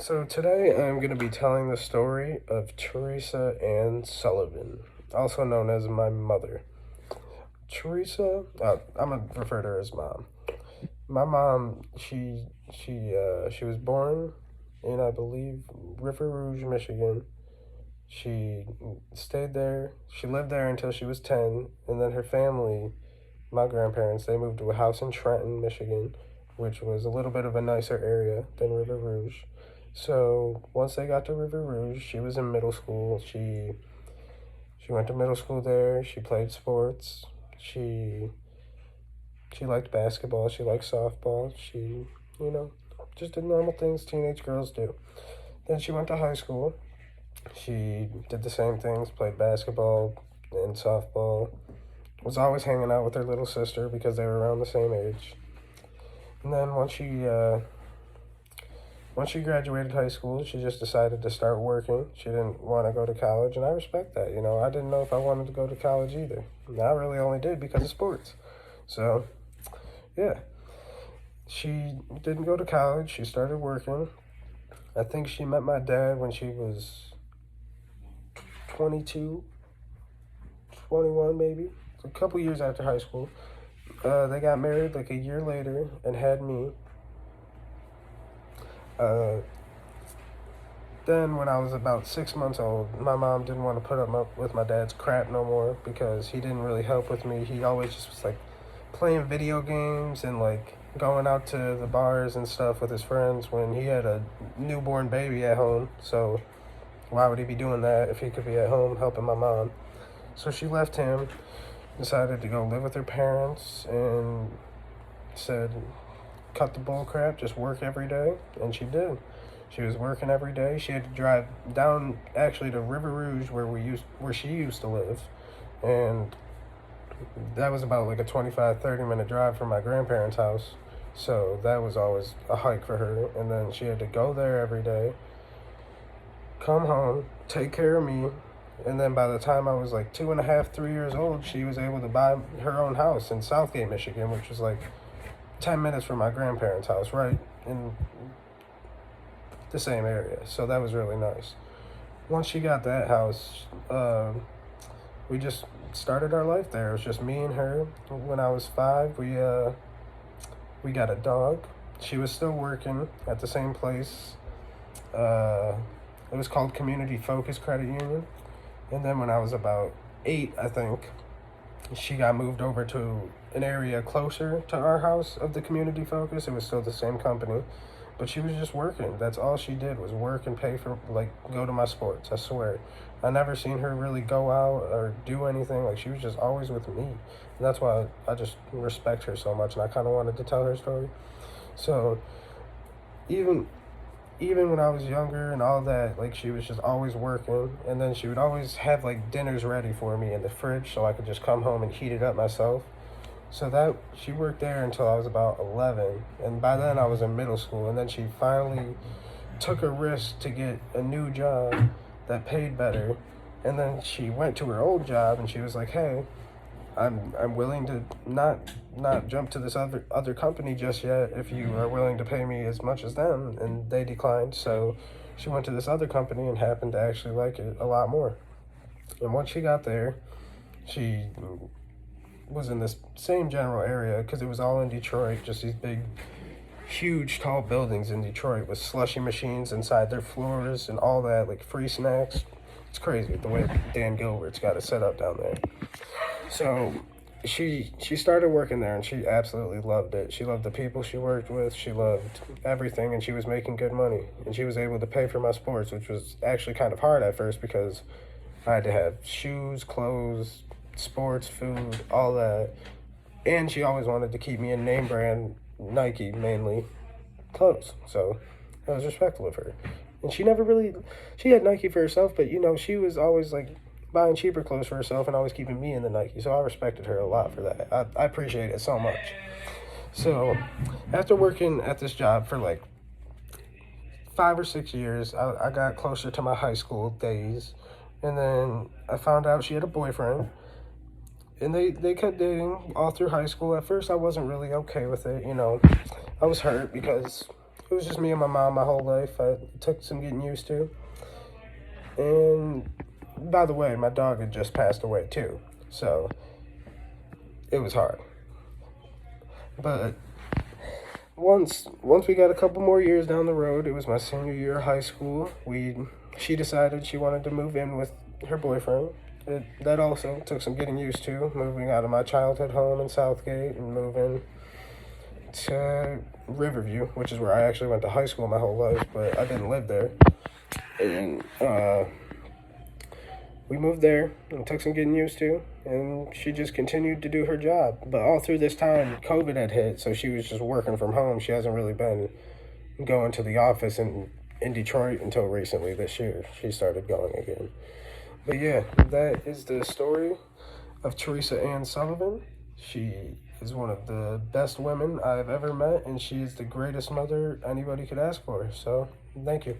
So today I'm going to be telling the story of Teresa Ann Sullivan, also known as my mother. Teresa, I'm gonna refer to her as mom. My mom, she was born in, I believe, River Rouge, Michigan. She stayed there. She lived there until she was 10, and then her family, my grandparents, they moved to a house in Trenton, Michigan, which was a little bit of a nicer area than River Rouge. So once they got to River Rouge, she was in middle school. She went to middle school there. She played sports. She she liked basketball. She liked softball. You know, just did normal things teenage girls do. Then she went to high school. She did the same things, played basketball and softball. Was always hanging out with her little sister because they were around the same age. And then once she graduated high school, she just decided to start working. She didn't want to go to college, and I respect that. I didn't know if I wanted to go to college either. And I really only did because of sports. So, yeah. She didn't go to college. She started working. I think she met my dad when she was 22, 21 maybe. A couple years after high school. They got married like a year later and had me. Uh, then, when I was about 6 months old, my mom didn't want to put up with my dad's crap no more because he didn't really help with me. He always just was like playing video games and like going out to the bars and stuff with his friends when he had a newborn baby at home. So, why would he be doing that if he could be at home helping my mom? So, she left him, decided to go live with her parents, and said, cut the bull crap, just work every day. And she did. She was working every day. She had to drive down actually to River Rouge where she used to live. And that was about like a 25-30 minute drive from my grandparents' house. So that was always a hike for her. And then she had to go there every day, come home, take care of me. And then by the time I was like 2.5, 3 years old, she was able to buy her own house in Southgate, Michigan, which was like 10 minutes from my grandparents' house, right in the same area. So that was really nice. Once she got that house, we just started our life there. It was just me and her. When I was 5, we got a dog. She was still working at the same place. It was called Community Focus Credit Union. And then when I was about 8, I think, she got moved over to an area closer to our house of the Community Focus. It was still the same company, but she was just working. That's all she did was work and pay for, like, go to my sports. I swear. I never seen her really go out or do anything. Like, she was just always with me. And that's why I just respect her so much, and I kind of wanted to tell her story. So, even even when I was younger and all that, like she was just always working, and then she would always have like dinners ready for me in the fridge so I could just come home and heat it up myself. So that she worked there until I was about 11, and by then I was in middle school, and then she finally took a risk to get a new job that paid better, and then she went to her old job and she was like, "Hey, I'm willing to not jump to this other company just yet if you are willing to pay me as much as them." And they declined, so she went to this other company and happened to actually like it a lot more. And once she got there, she was in this same general area because it was all in Detroit, just these big, huge, tall buildings in Detroit with slushy machines inside their floors and all that, like free snacks. It's crazy the way Dan Gilbert's got it set up down there. So she started working there and she absolutely loved it. She loved the people she worked with. She loved everything, and she was making good money. And she was able to pay for my sports, which was actually kind of hard at first because I had to have shoes, clothes, sports, food, all that. And she always wanted to keep me in name brand Nike mainly clothes. So I was respectful of her. And she had Nike for herself, but she was always like buying cheaper clothes for herself and always keeping me in the Nike. So I respected her a lot for that. I appreciate it so much. So after working at this job for like 5 or 6 years, I got closer to my high school days. And then I found out she had a boyfriend. And they kept dating all through high school. At first, I wasn't really okay with it. I was hurt because it was just me and my mom my whole life. It took some getting used to. And by the way, my dog had just passed away too, so it was hard. But once we got a couple more years down the road, it was my senior year of high school. She decided she wanted to move in with her boyfriend. That also took some getting used to, moving out of my childhood home in Southgate and moving to Riverview, which is where I actually went to high school my whole life, but I didn't live there. And we moved there and took some getting used to, and she just continued to do her job. But all through this time, COVID had hit, so she was just working from home. She hasn't really been going to the office in Detroit until recently this year. She started going again. But yeah, that is the story of Teresa Ann Sullivan. She is one of the best women I've ever met, and she is the greatest mother anybody could ask for. So, thank you.